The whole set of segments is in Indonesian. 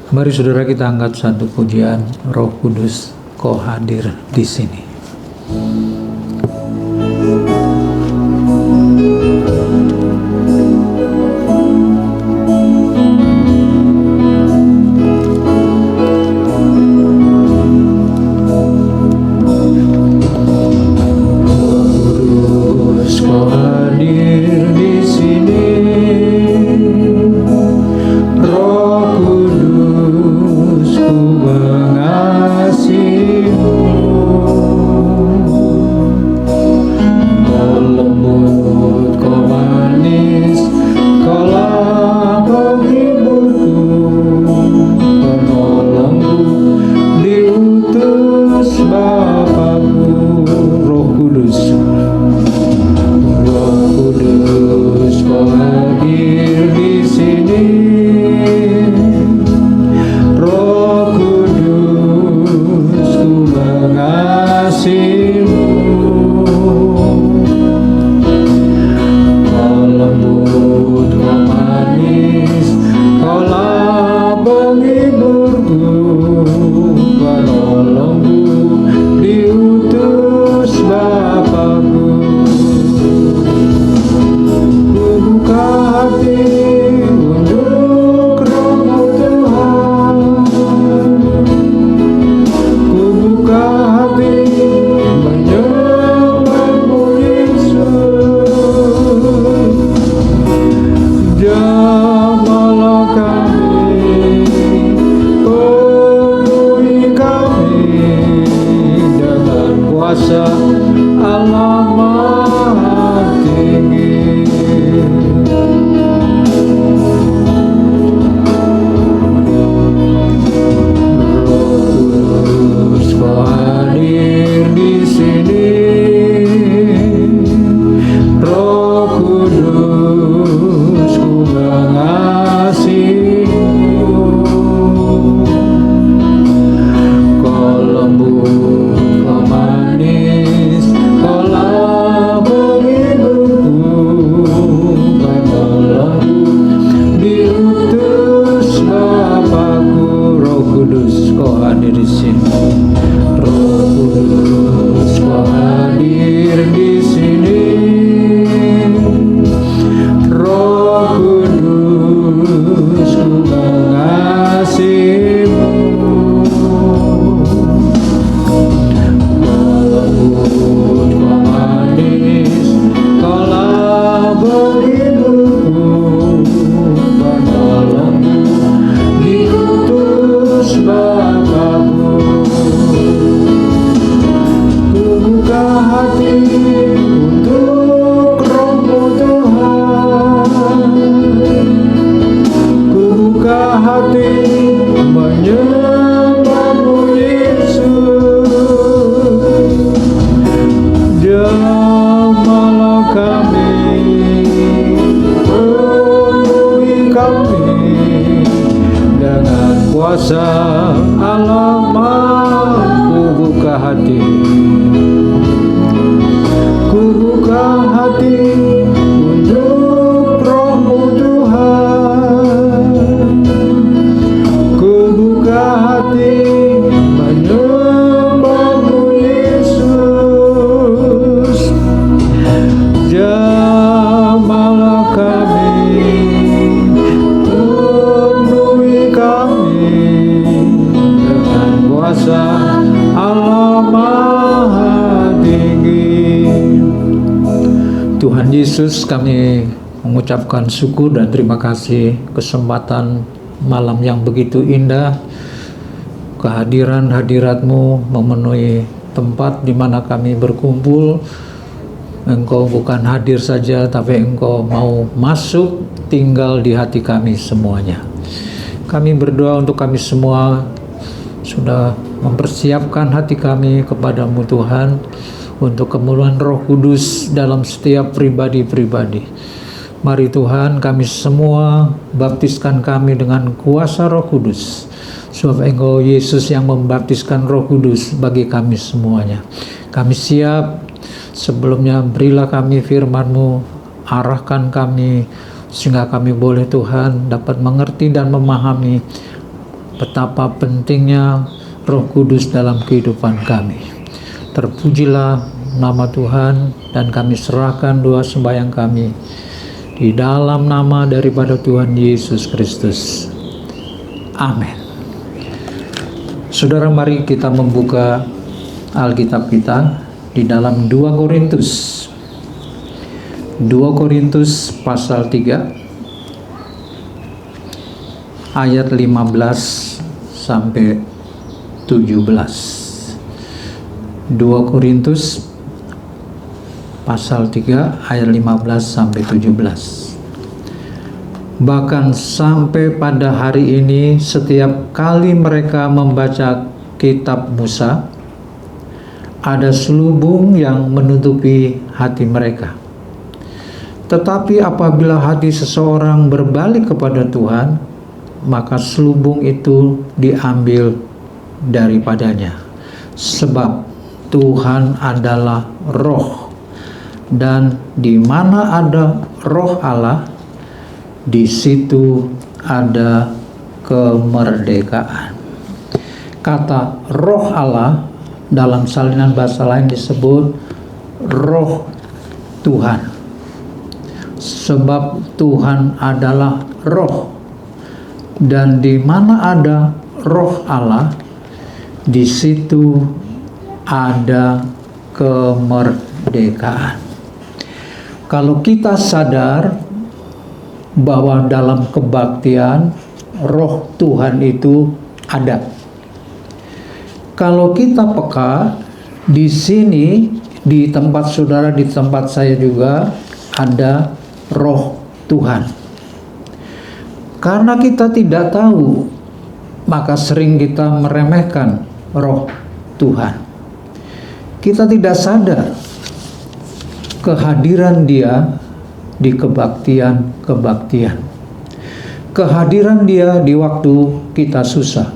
Mari saudara kita angkat satu pujian, Roh Kudus, Kau hadir di sini. Yesus, kami mengucapkan syukur dan terima kasih kesempatan malam yang begitu indah. Kehadiran hadirat-Mu memenuhi tempat di mana kami berkumpul. Engkau bukan hadir saja, tapi Engkau mau masuk tinggal di hati kami semuanya. Kami berdoa untuk kami semua sudah mempersiapkan hati kami kepada-Mu Tuhan, untuk kemuliaan Roh Kudus dalam setiap pribadi-pribadi. Mari Tuhan, kami semua baptiskan kami dengan kuasa Roh Kudus, sebab Engkau Yesus yang membaptiskan Roh Kudus bagi kami semuanya. Kami siap. Sebelumnya berilah kami firman-Mu, arahkan kami sehingga kami boleh Tuhan dapat mengerti dan memahami betapa pentingnya Roh Kudus dalam kehidupan kami. Terpujilah nama Tuhan, dan kami serahkan doa sembahyang kami di dalam nama daripada Tuhan Yesus Kristus. Amin. Saudara, mari kita membuka Alkitab kita di dalam 2 Korintus. 2 Korintus pasal 3 ayat 15 sampai 17. 2 Korintus pasal 3 ayat 15 sampai 17. Bahkan sampai pada hari ini, setiap kali mereka membaca kitab Musa, ada selubung yang menutupi hati mereka. Tetapi apabila hati seseorang berbalik kepada Tuhan, maka selubung itu diambil daripadanya. Sebab Tuhan adalah Roh, dan di mana ada Roh Allah, di situ ada kemerdekaan. Kata Roh Allah dalam salinan bahasa lain disebut Roh Tuhan. Sebab Tuhan adalah Roh, dan di mana ada Roh Allah, di situ ada kemerdekaan. Kalau kita sadar bahwa dalam kebaktian Roh Tuhan itu ada. Kalau kita peka, di sini, di tempat saudara, di tempat saya juga ada Roh Tuhan. Karena kita tidak tahu, maka sering kita meremehkan Roh Tuhan. Kita tidak sadar kehadiran Dia di kebaktian-kebaktian. Kehadiran Dia di waktu kita susah.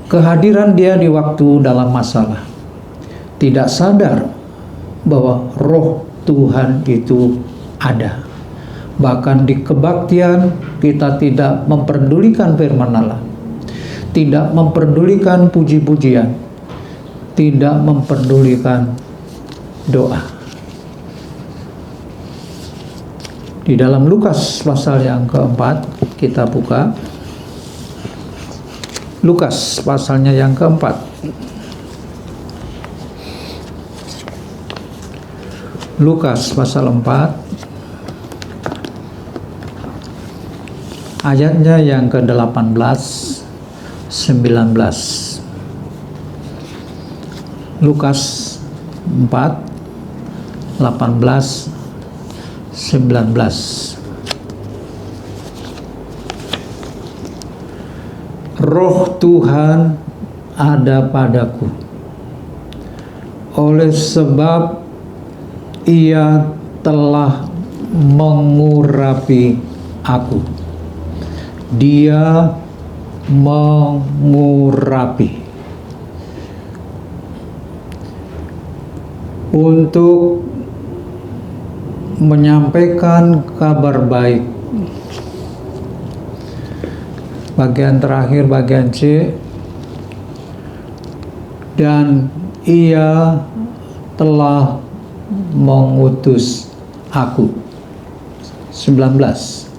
Kehadiran Dia di waktu dalam masalah. Tidak sadar bahwa Roh Tuhan itu ada. Bahkan di kebaktian kita tidak memperdulikan firman Allah, tidak memperdulikan puji-pujian, tidak memperdulikan doa. Di dalam Lukas pasal yang keempat, kita buka Lukas pasalnya yang keempat. Lukas pasal 4 ayatnya yang ke-18 19. Lukas 4 18 19. Roh Tuhan ada padaku, oleh sebab Ia telah mengurapi aku. Dia mengurapi untuk menyampaikan kabar baik. Bagian terakhir, bagian C, dan Ia telah mengutus aku. 19.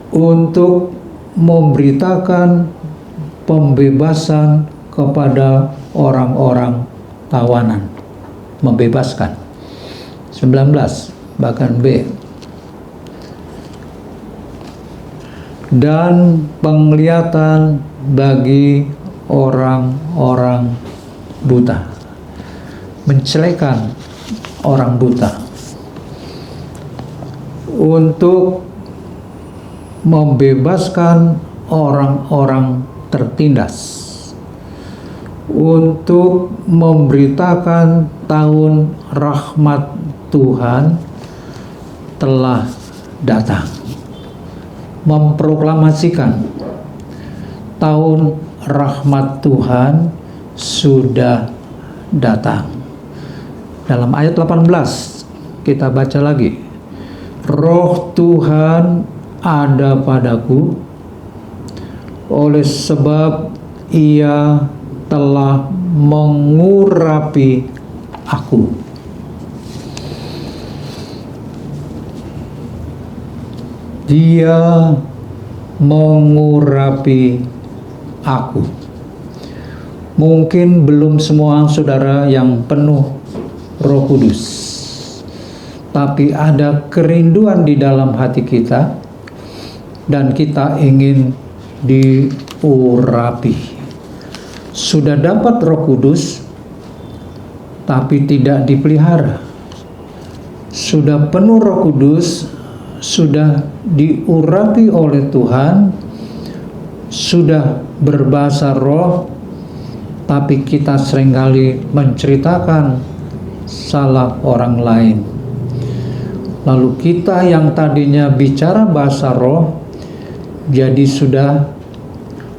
Untuk memberitakan pembebasan kepada orang-orang tawanan. Membebaskan. 19. Bahkan B. Dan penglihatan bagi orang-orang buta. Mencelekan orang buta. Untuk membebaskan orang-orang tertindas. Untuk memberitakan tahun rahmat Tuhan telah datang. Memproklamasikan tahun rahmat Tuhan sudah datang. Dalam ayat 18 kita baca lagi. Roh Tuhan ada padaku, oleh sebab Ia telah mengurapi aku. Dia mengurapi aku. Mungkin belum semua saudara yang penuh Roh Kudus, tapi ada kerinduan di dalam hati kita dan kita ingin diurapi. Sudah dapat Roh Kudus tapi tidak dipelihara. Sudah penuh Roh Kudus, sudah diurapi oleh Tuhan, sudah berbahasa roh, tapi kita seringkali menceritakan salah orang lain. Lalu kita yang tadinya bicara bahasa roh, jadi sudah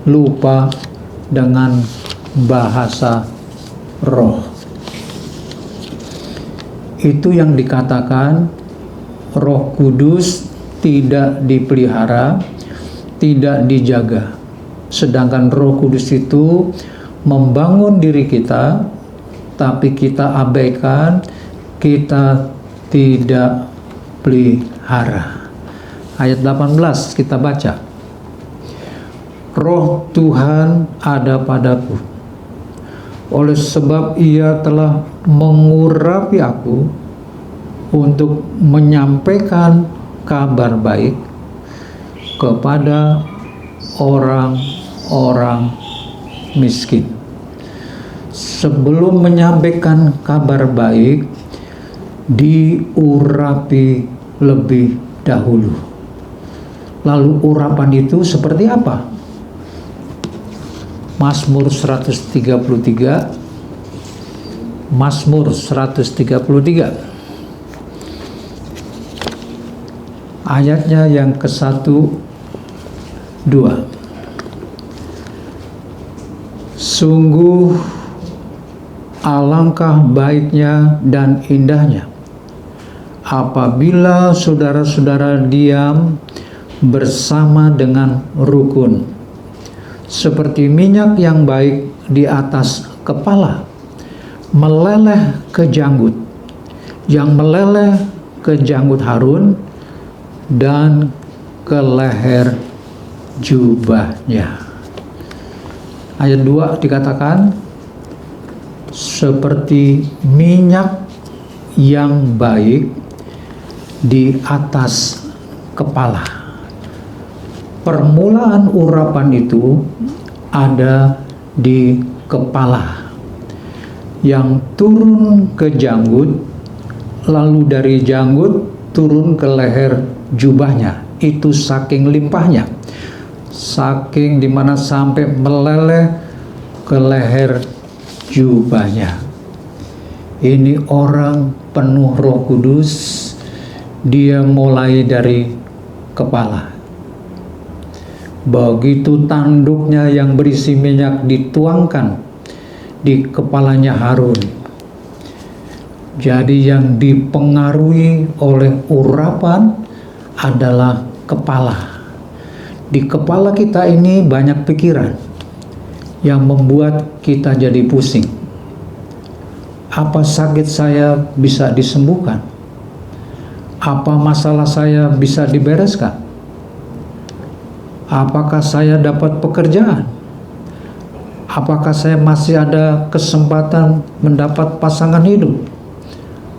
lupa dengan bahasa roh. Itu yang dikatakan Roh Kudus tidak dipelihara, tidak dijaga. Sedangkan Roh Kudus itu membangun diri kita, tapi kita abaikan, kita tidak pelihara. Ayat 18 kita baca. Roh Tuhan ada padaku, oleh sebab Ia telah mengurapi aku untuk menyampaikan kabar baik kepada orang-orang miskin. Sebelum menyampaikan kabar baik, diurapi lebih dahulu. Lalu urapan itu seperti apa? Mazmur 133. Mazmur 133. Ayatnya yang ke-1, 2. Sungguh alangkah baiknya dan indahnya apabila saudara-saudara diam bersama dengan rukun, seperti minyak yang baik di atas kepala, meleleh ke janggut, yang meleleh ke janggut Harun dan ke leher jubahnya. Ayat 2 dikatakan seperti minyak yang baik di atas kepala. Permulaan urapan itu ada di kepala, yang turun ke janggut, lalu dari janggut turun ke leher jubahnya. Itu saking limpahnya, saking dimana sampai meleleh ke leher jubahnya. Ini orang penuh Roh Kudus, dia mulai dari kepala. Begitu tanduknya yang berisi minyak dituangkan di kepalanya Harun, jadi yang dipengaruhi oleh urapan adalah kepala. Di kepala kita ini banyak pikiran yang membuat kita jadi pusing. Apa sakit saya bisa disembuhkan? Apa masalah saya bisa dibereskan? Apakah saya dapat pekerjaan? Apakah saya masih ada kesempatan mendapat pasangan hidup?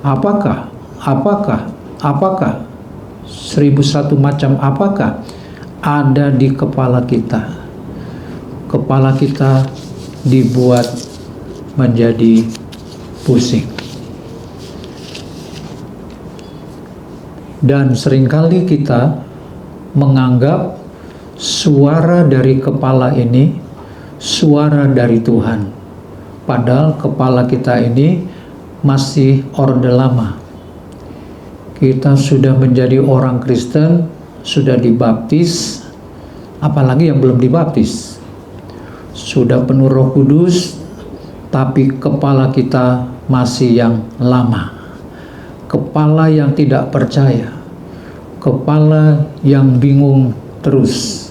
Apakah 1001 macam apakah ada di kepala kita. Kepala kita dibuat menjadi pusing. Dan seringkali kita menganggap suara dari kepala ini suara dari Tuhan. Padahal kepala kita ini masih orde lama. Kita sudah menjadi orang Kristen, sudah dibaptis, apalagi yang belum dibaptis. Sudah penuh Roh Kudus, tapi kepala kita masih yang lama. Kepala yang tidak percaya, kepala yang bingung terus,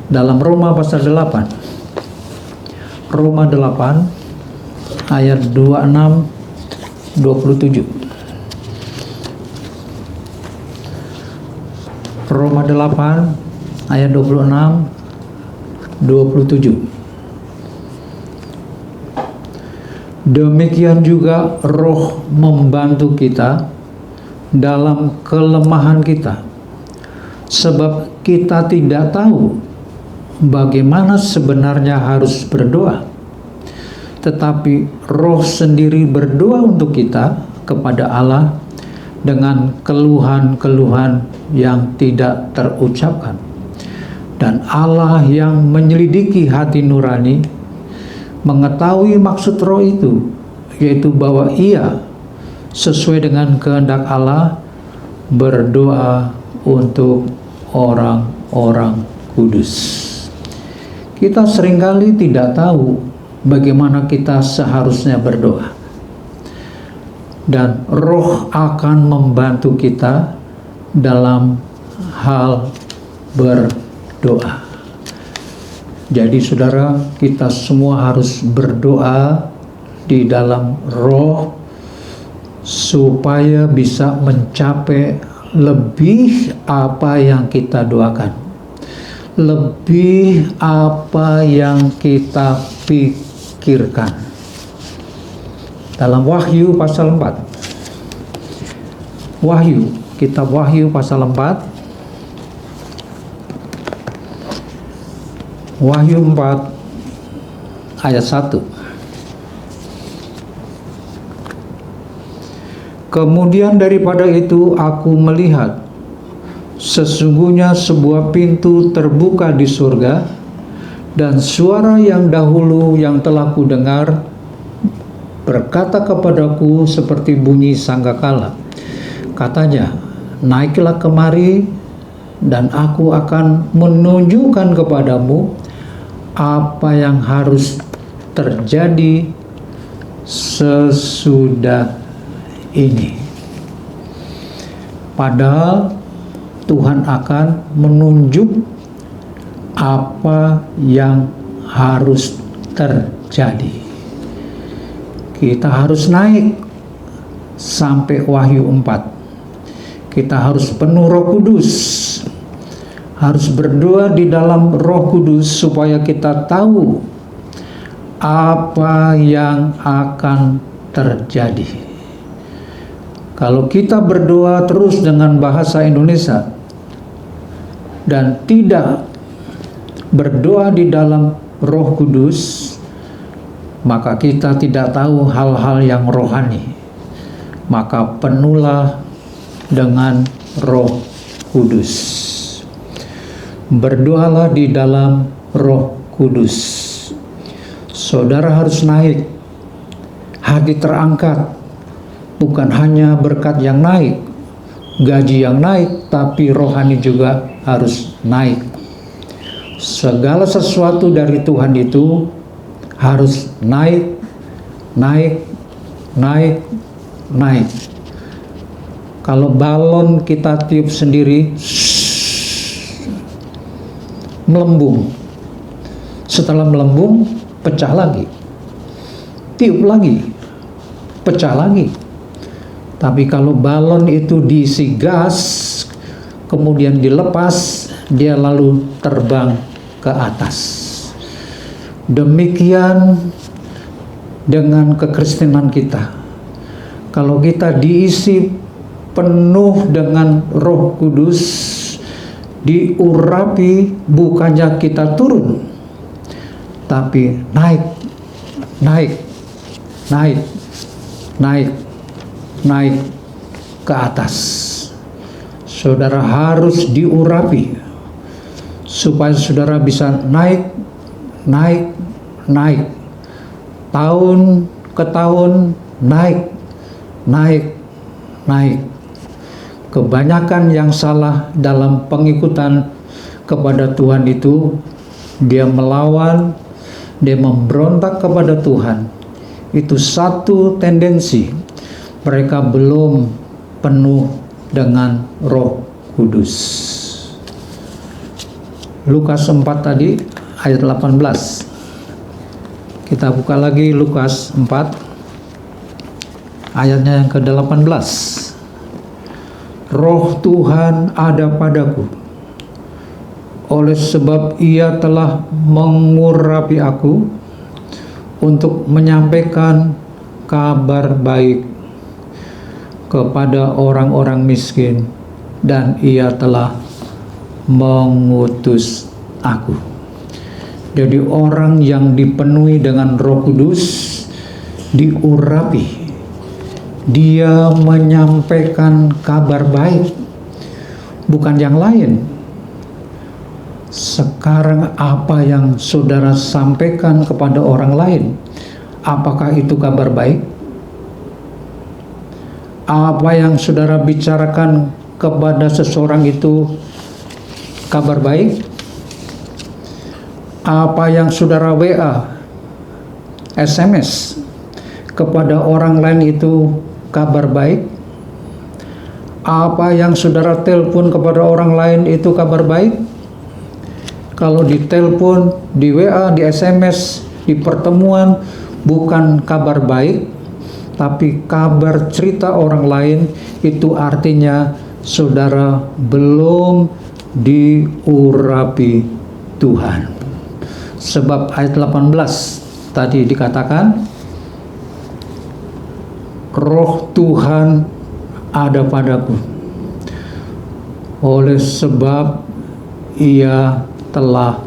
dalam Roma pasal 8. Roma 8 ayat 26 27. Roma 8 ayat 26 27. Demikian juga Roh membantu kita dalam kelemahan kita, sebab kita tidak tahu bagaimana sebenarnya harus berdoa, tetapi Roh sendiri berdoa untuk kita kepada Allah dengan keluhan-keluhan yang tidak terucapkan. Dan Allah yang menyelidiki hati nurani mengetahui maksud Roh itu, yaitu bahwa Ia sesuai dengan kehendak Allah berdoa untuk orang-orang kudus. Kita seringkali tidak tahu bagaimana kita seharusnya berdoa, dan Roh akan membantu kita dalam hal berdoa. Jadi saudara, kita semua harus berdoa di dalam Roh supaya bisa mencapai lebih apa yang kita doakan, lebih apa yang kita pikirkan. Dalam Wahyu pasal 4, kitab Wahyu pasal 4, Wahyu 4 ayat 1. Kemudian daripada itu aku melihat sesungguhnya sebuah pintu terbuka di surga, dan suara yang dahulu yang telah kudengar berkata kepadaku seperti bunyi sangkakala. Katanya, naiklah kemari dan aku akan menunjukkan kepadamu apa yang harus terjadi sesudah ini. Padahal Tuhan akan menunjuk apa yang harus terjadi. Kita harus naik sampai Wahyu 4. Kita harus penuh Roh Kudus, harus berdoa di dalam Roh Kudus supaya kita tahu apa yang akan terjadi. Kalau kita berdoa terus dengan bahasa Indonesia dan tidak berdoa di dalam Roh Kudus, maka kita tidak tahu hal-hal yang rohani. Maka penuhlah dengan Roh Kudus. Berdoalah di dalam Roh Kudus. Saudara harus naik, hati terangkat, bukan hanya berkat yang naik, gaji yang naik, tapi rohani juga harus naik. Segala sesuatu dari Tuhan itu harus naik, naik, naik, naik. Kalau balon kita tiup sendiri, melembung. Setelah melembung, pecah lagi. Tiup lagi, pecah lagi. Tapi kalau balon itu diisi gas, kemudian dilepas, dia lalu terbang ke atas. Demikian dengan kekristenan kita. Kalau kita diisi penuh dengan Roh Kudus, diurapi, bukannya kita turun, tapi naik, naik, naik, naik, naik ke atas. Saudara harus diurapi supaya saudara bisa naik, naik, naik, tahun ke tahun, naik, naik, naik. Kebanyakan yang salah dalam pengikutan kepada Tuhan itu, dia melawan, dia memberontak kepada Tuhan. Itu satu tendensi, mereka belum penuh dengan Roh Kudus. Lukas 4 tadi ayat 18. Kita buka lagi Lukas 4 ayatnya yang ke-18. Roh Tuhan ada padaku, oleh sebab Ia telah mengurapi aku untuk menyampaikan kabar baik kepada orang-orang miskin, dan Ia telah mengutus aku. Jadi orang yang dipenuhi dengan Roh Kudus diurapi, dia menyampaikan kabar baik, bukan yang lain. Sekarang apa yang saudara sampaikan kepada orang lain, apakah itu kabar baik? Apa yang saudara bicarakan kepada seseorang itu kabar baik? Apa yang saudara WA, SMS kepada orang lain itu kabar baik? Apa yang saudara telepon kepada orang lain itu kabar baik? Kalau di telepon, di WA, di SMS, di pertemuan bukan kabar baik, tapi kabar cerita orang lain, itu artinya saudara belum diurapi Tuhan. Sebab ayat 18 tadi dikatakan, Roh Tuhan ada padaku, oleh sebab Ia telah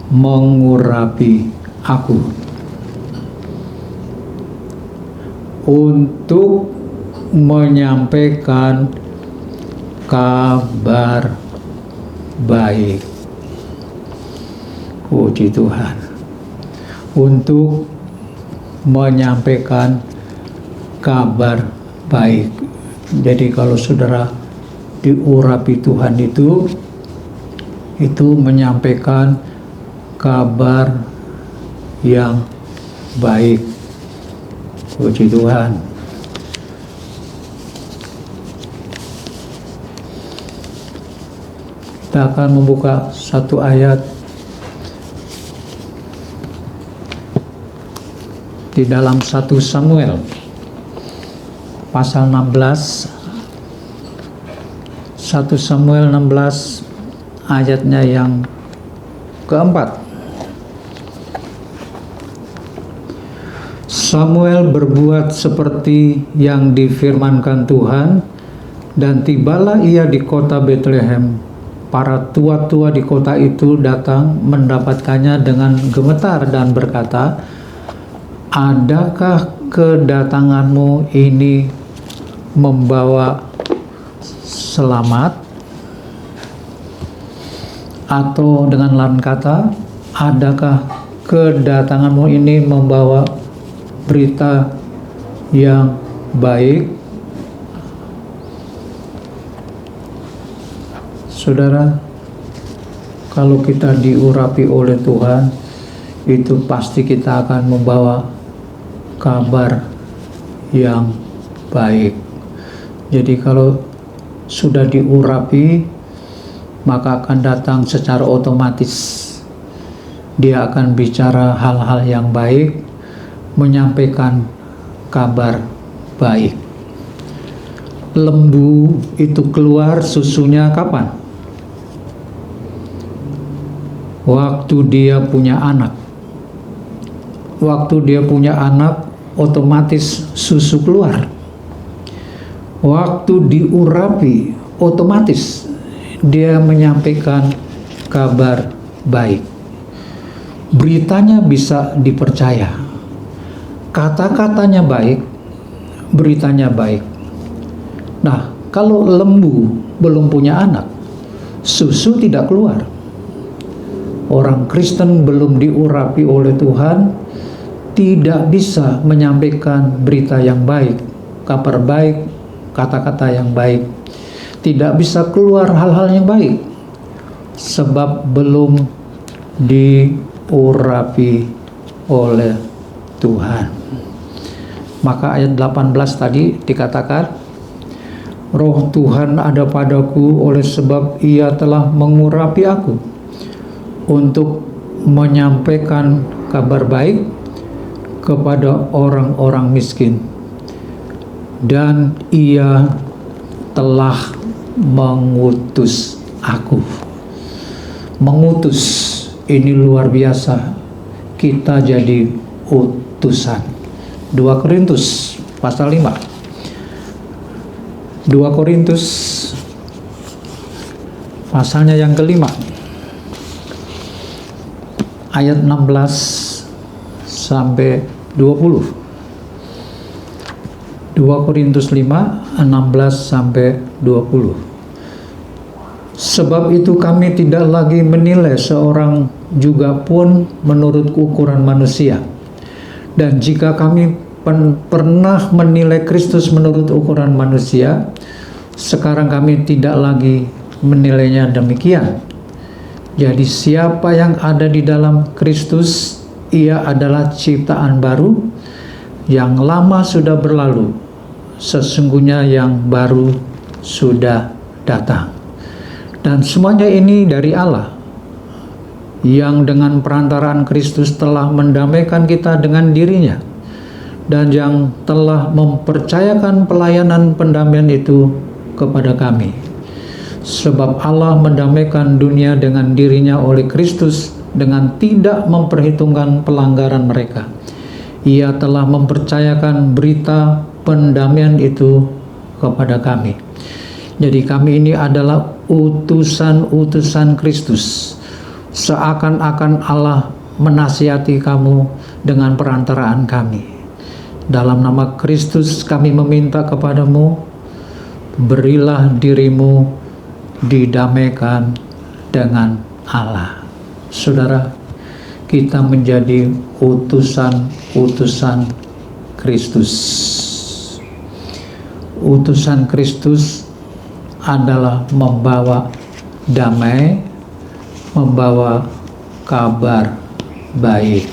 mengurapi aku untuk menyampaikan kabar baik. Puji Tuhan. Untuk menyampaikan kabar baik. Jadi kalau saudara diurapi Tuhan itu menyampaikan kabar yang baik. Puji Tuhan. Kita akan membuka satu ayat di dalam 1 Samuel pasal 16. 1 Samuel 16 ayatnya yang keempat. Samuel berbuat seperti yang difirmankan Tuhan, dan tibalah ia di kota Betlehem. Para tua-tua di kota itu datang mendapatkannya dengan gemetar dan berkata, adakah kedatanganmu ini membawa selamat? Atau dengan lain kata, adakah kedatanganmu ini membawa berita yang baik? Saudara, kalau kita diurapi oleh Tuhan, itu pasti kita akan membawa kabar yang baik. Jadi kalau sudah diurapi, maka akan datang secara otomatis dia akan bicara hal-hal yang baik, menyampaikan kabar baik. Lembu itu keluar susunya kapan? Waktu dia punya anak. Waktu dia punya anak, otomatis susu keluar. Waktu diurapi, otomatis dia menyampaikan kabar baik. Beritanya bisa dipercaya. Kata-katanya baik, beritanya baik. Nah, kalau lembu belum punya anak, susu tidak keluar. Orang Kristen belum diurapi oleh Tuhan, tidak bisa menyampaikan berita yang baik, kabar baik, kata-kata yang baik. Tidak bisa keluar hal-hal yang baik, sebab belum diurapi oleh Tuhan. Maka ayat 18 tadi dikatakan, Roh Tuhan ada padaku oleh sebab Ia telah mengurapi aku untuk menyampaikan kabar baik kepada orang-orang miskin, dan Ia telah mengutus aku. Mengutus ini luar biasa, kita jadi utusan. 2 Korintus pasal 5. 2 Korintus pasalnya yang kelima, ayat 16 sampai 20. 2 Korintus 5, 16 sampai 20. Sebab itu kami tidak lagi menilai seorang juga pun menurut ukuran manusia. Dan jika kami pernah menilai Kristus menurut ukuran manusia, sekarang kami tidak lagi menilainya demikian. Jadi siapa yang ada di dalam Kristus, ia adalah ciptaan baru, yang lama sudah berlalu, sesungguhnya yang baru sudah datang. Dan semuanya ini dari Allah, yang dengan perantaraan Kristus telah mendamaikan kita dengan dirinya, dan yang telah mempercayakan pelayanan pendamaian itu kepada kami. Sebab Allah mendamaikan dunia dengan dirinya oleh Kristus dengan tidak memperhitungkan pelanggaran mereka. Ia telah mempercayakan berita pendamaian itu kepada kami. Jadi kami ini adalah utusan-utusan Kristus. Seakan-akan Allah menasihati kamu dengan perantaraan kami. Dalam nama Kristus kami meminta kepadamu, berilah dirimu didamaikan dengan Allah. Saudara, kita menjadi utusan-utusan Kristus. Utusan Kristus adalah membawa damai, membawa kabar baik.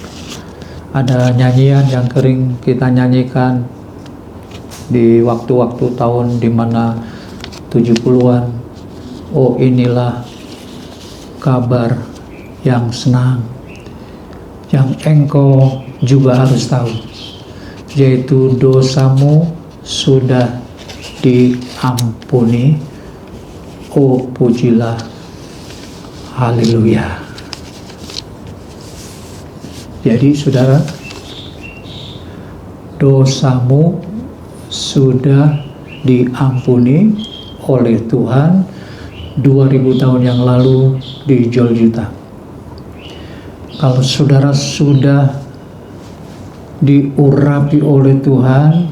Ada nyanyian yang sering kita nyanyikan di waktu-waktu tahun dimana 70-an. Oh, inilah kabar yang senang, yang engkau juga harus tahu, yaitu dosamu sudah diampuni. Oh, pujilah, haleluya. Jadi saudara, dosamu sudah diampuni oleh Tuhan 2000 tahun yang lalu di Golgota. Kalau saudara sudah diurapi oleh Tuhan,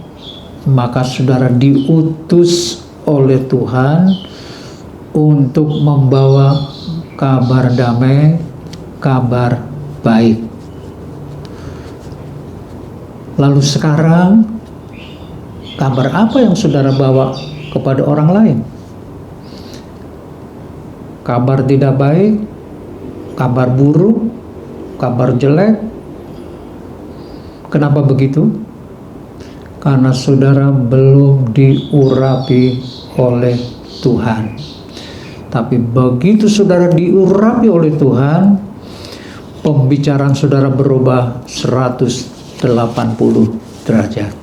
maka saudara diutus oleh Tuhan untuk membawa kabar damai, kabar baik. Lalu sekarang, kabar apa yang saudara bawa kepada orang lain? Kabar tidak baik, kabar buruk, kabar jelek. Kenapa begitu? Karena saudara belum diurapi oleh Tuhan. Tapi begitu saudara diurapi oleh Tuhan, pembicaraan saudara berubah 180 derajat.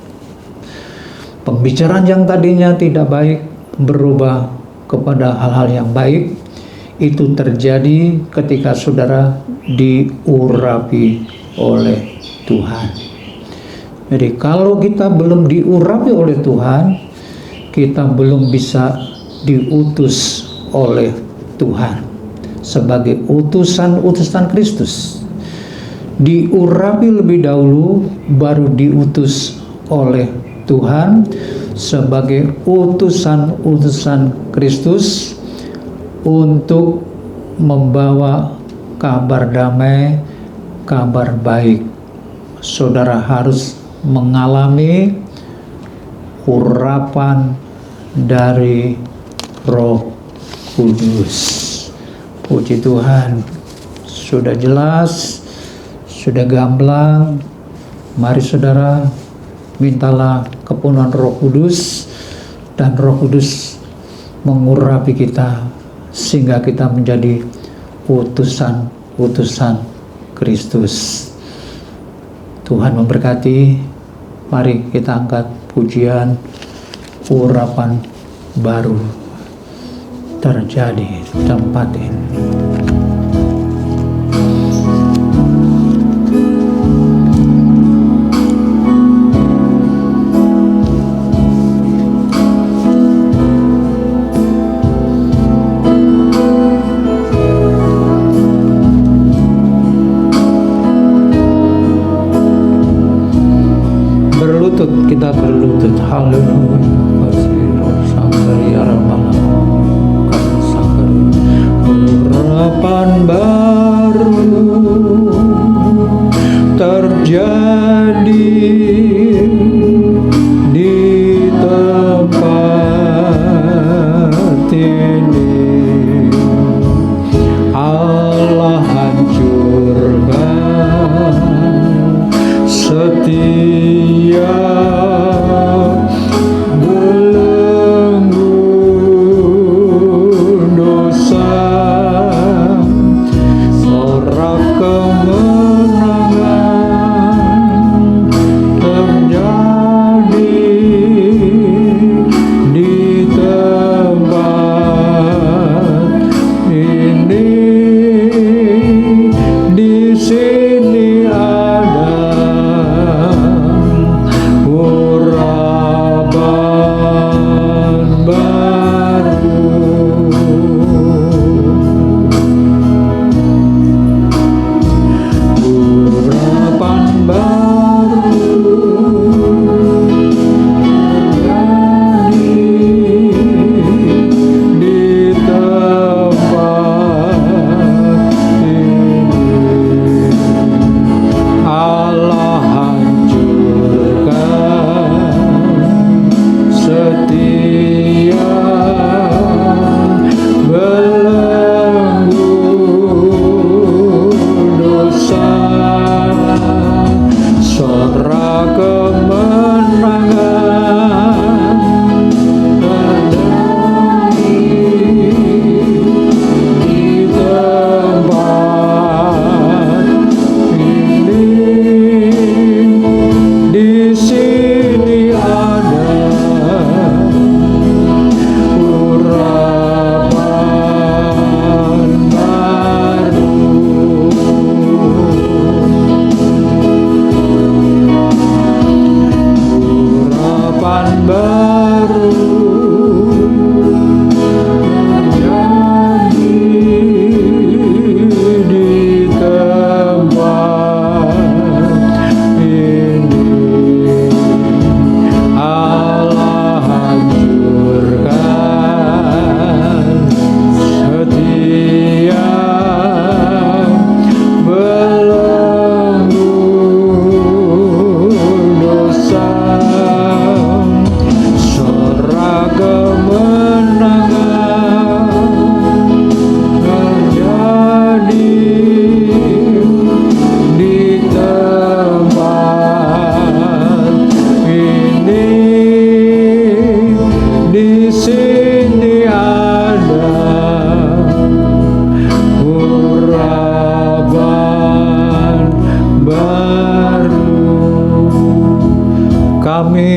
Pembicaraan yang tadinya tidak baik berubah kepada hal-hal yang baik. Itu terjadi ketika saudara diurapi oleh Tuhan. Jadi kalau kita belum diurapi oleh Tuhan, kita belum bisa diutus oleh Tuhan sebagai utusan-utusan Kristus. Diurapi lebih dahulu, baru diutus oleh Tuhan sebagai utusan-utusan Kristus untuk membawa kabar damai, kabar baik. Saudara harus mengalami urapan dari Roh Kudus. Puji Tuhan, sudah jelas, sudah gamblang. Mari saudara, mintalah kepenuhan Roh Kudus, dan Roh Kudus mengurapi kita sehingga kita menjadi utusan Kristus. Tuhan memberkati. Mari kita angkat pujian urapan baru terjadi di tempat ini. Kita berlutut, haleluya. Urapan baru terjadi di tempat ini. Allah hancurkan setia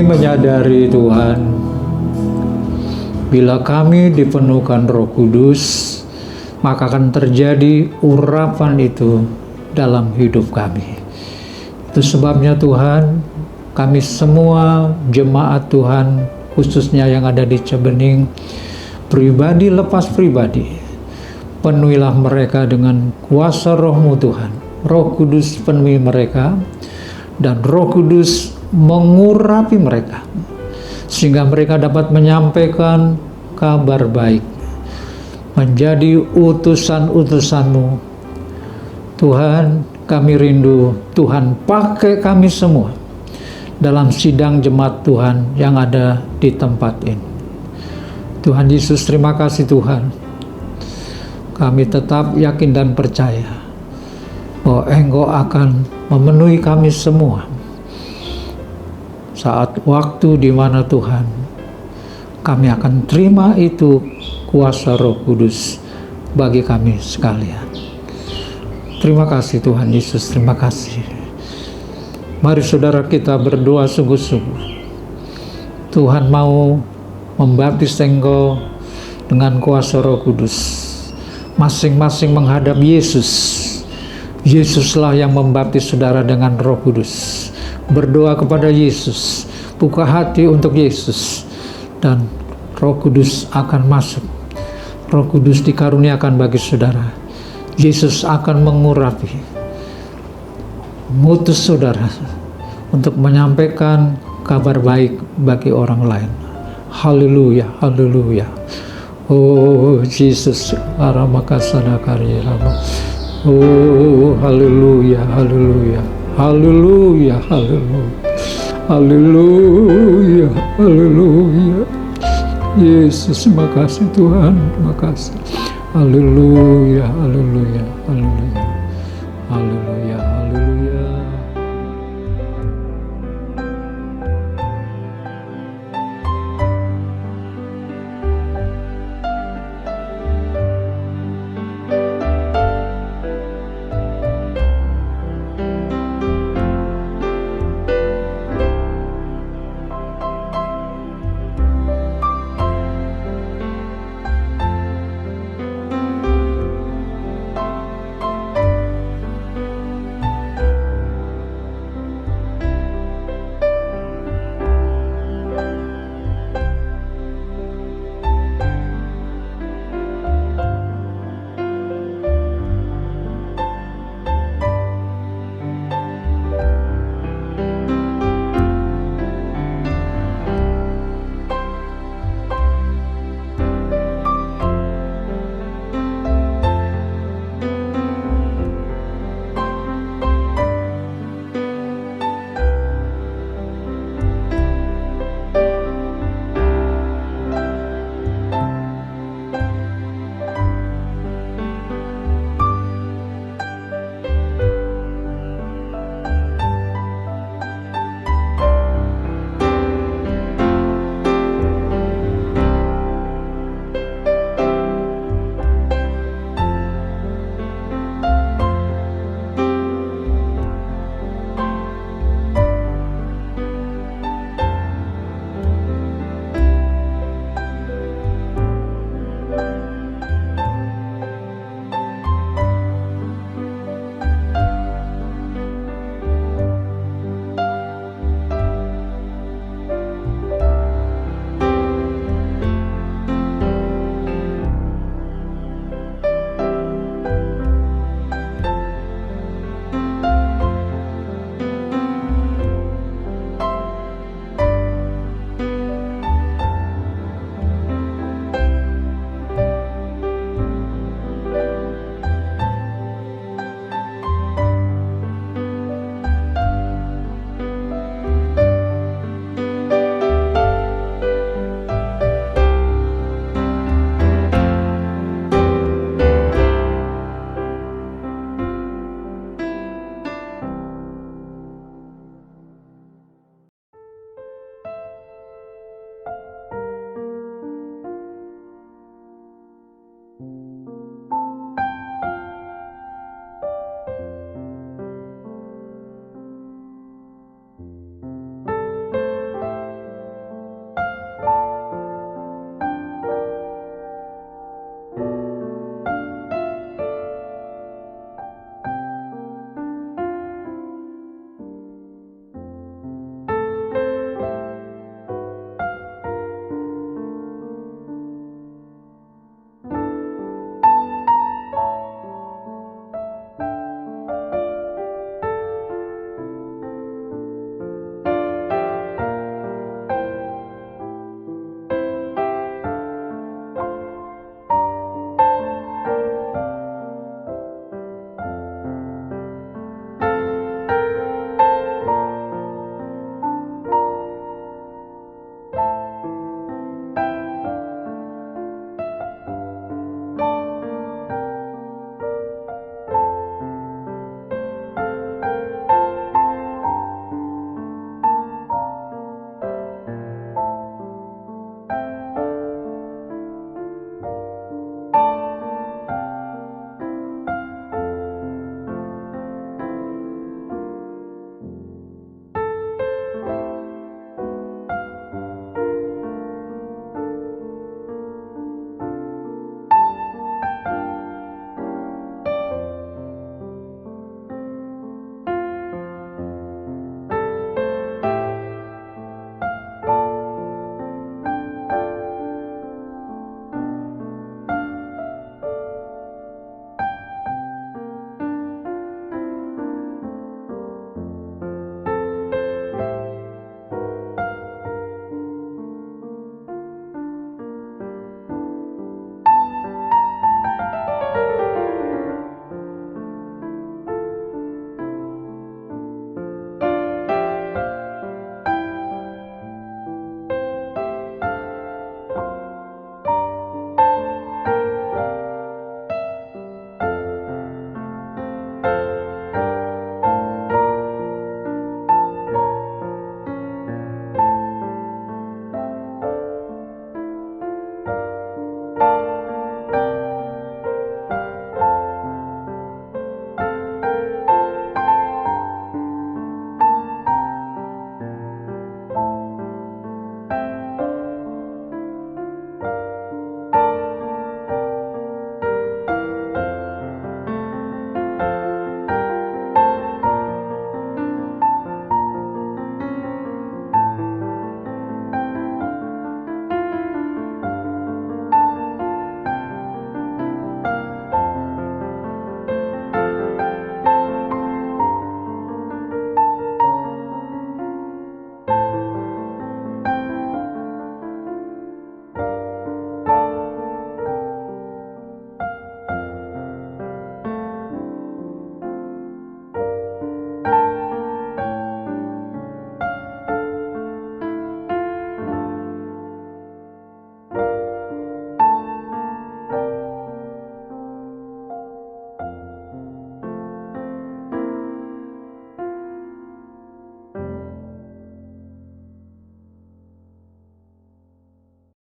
menyadari Tuhan, bila kami dipenuhkan Roh Kudus, maka akan terjadi urapan itu dalam hidup kami. Itu sebabnya Tuhan, kami semua jemaat Tuhan, khususnya yang ada di Cebening, pribadi lepas pribadi, penuhilah mereka dengan kuasa Roh-Mu Tuhan. Roh Kudus penuhi mereka, dan Roh Kudus mengurapi mereka, sehingga mereka dapat menyampaikan kabar baik, menjadi utusan-utusan-Mu. Tuhan, kami rindu Tuhan pakai kami semua dalam sidang jemaat Tuhan yang ada di tempat ini. Tuhan Yesus, terima kasih Tuhan. Kami tetap yakin dan percaya bahwa Engkau akan memenuhi kami semua saat waktu di mana Tuhan kami akan terima itu kuasa Roh Kudus bagi kami sekalian. Terima kasih Tuhan Yesus, terima kasih. Mari saudara kita berdoa sungguh-sungguh. Tuhan mau membaptis engkau dengan kuasa Roh Kudus. Masing-masing menghadap Yesus. Yesuslah yang membaptis saudara dengan Roh Kudus. Berdoa kepada Yesus, buka hati untuk Yesus, dan Roh Kudus akan masuk. Roh Kudus dikaruniakan bagi saudara. Yesus akan mengurapi, mengutus saudara untuk menyampaikan kabar baik bagi orang lain. Haleluya, haleluya. Oh Jesus, aramakasana karirama. Oh haleluya, haleluya, haleluya, haleluya, haleluya, haleluya. Yesus, terima kasih Tuhan, terima kasih. Haleluya, haleluya, haleluya, haleluya, haleluya.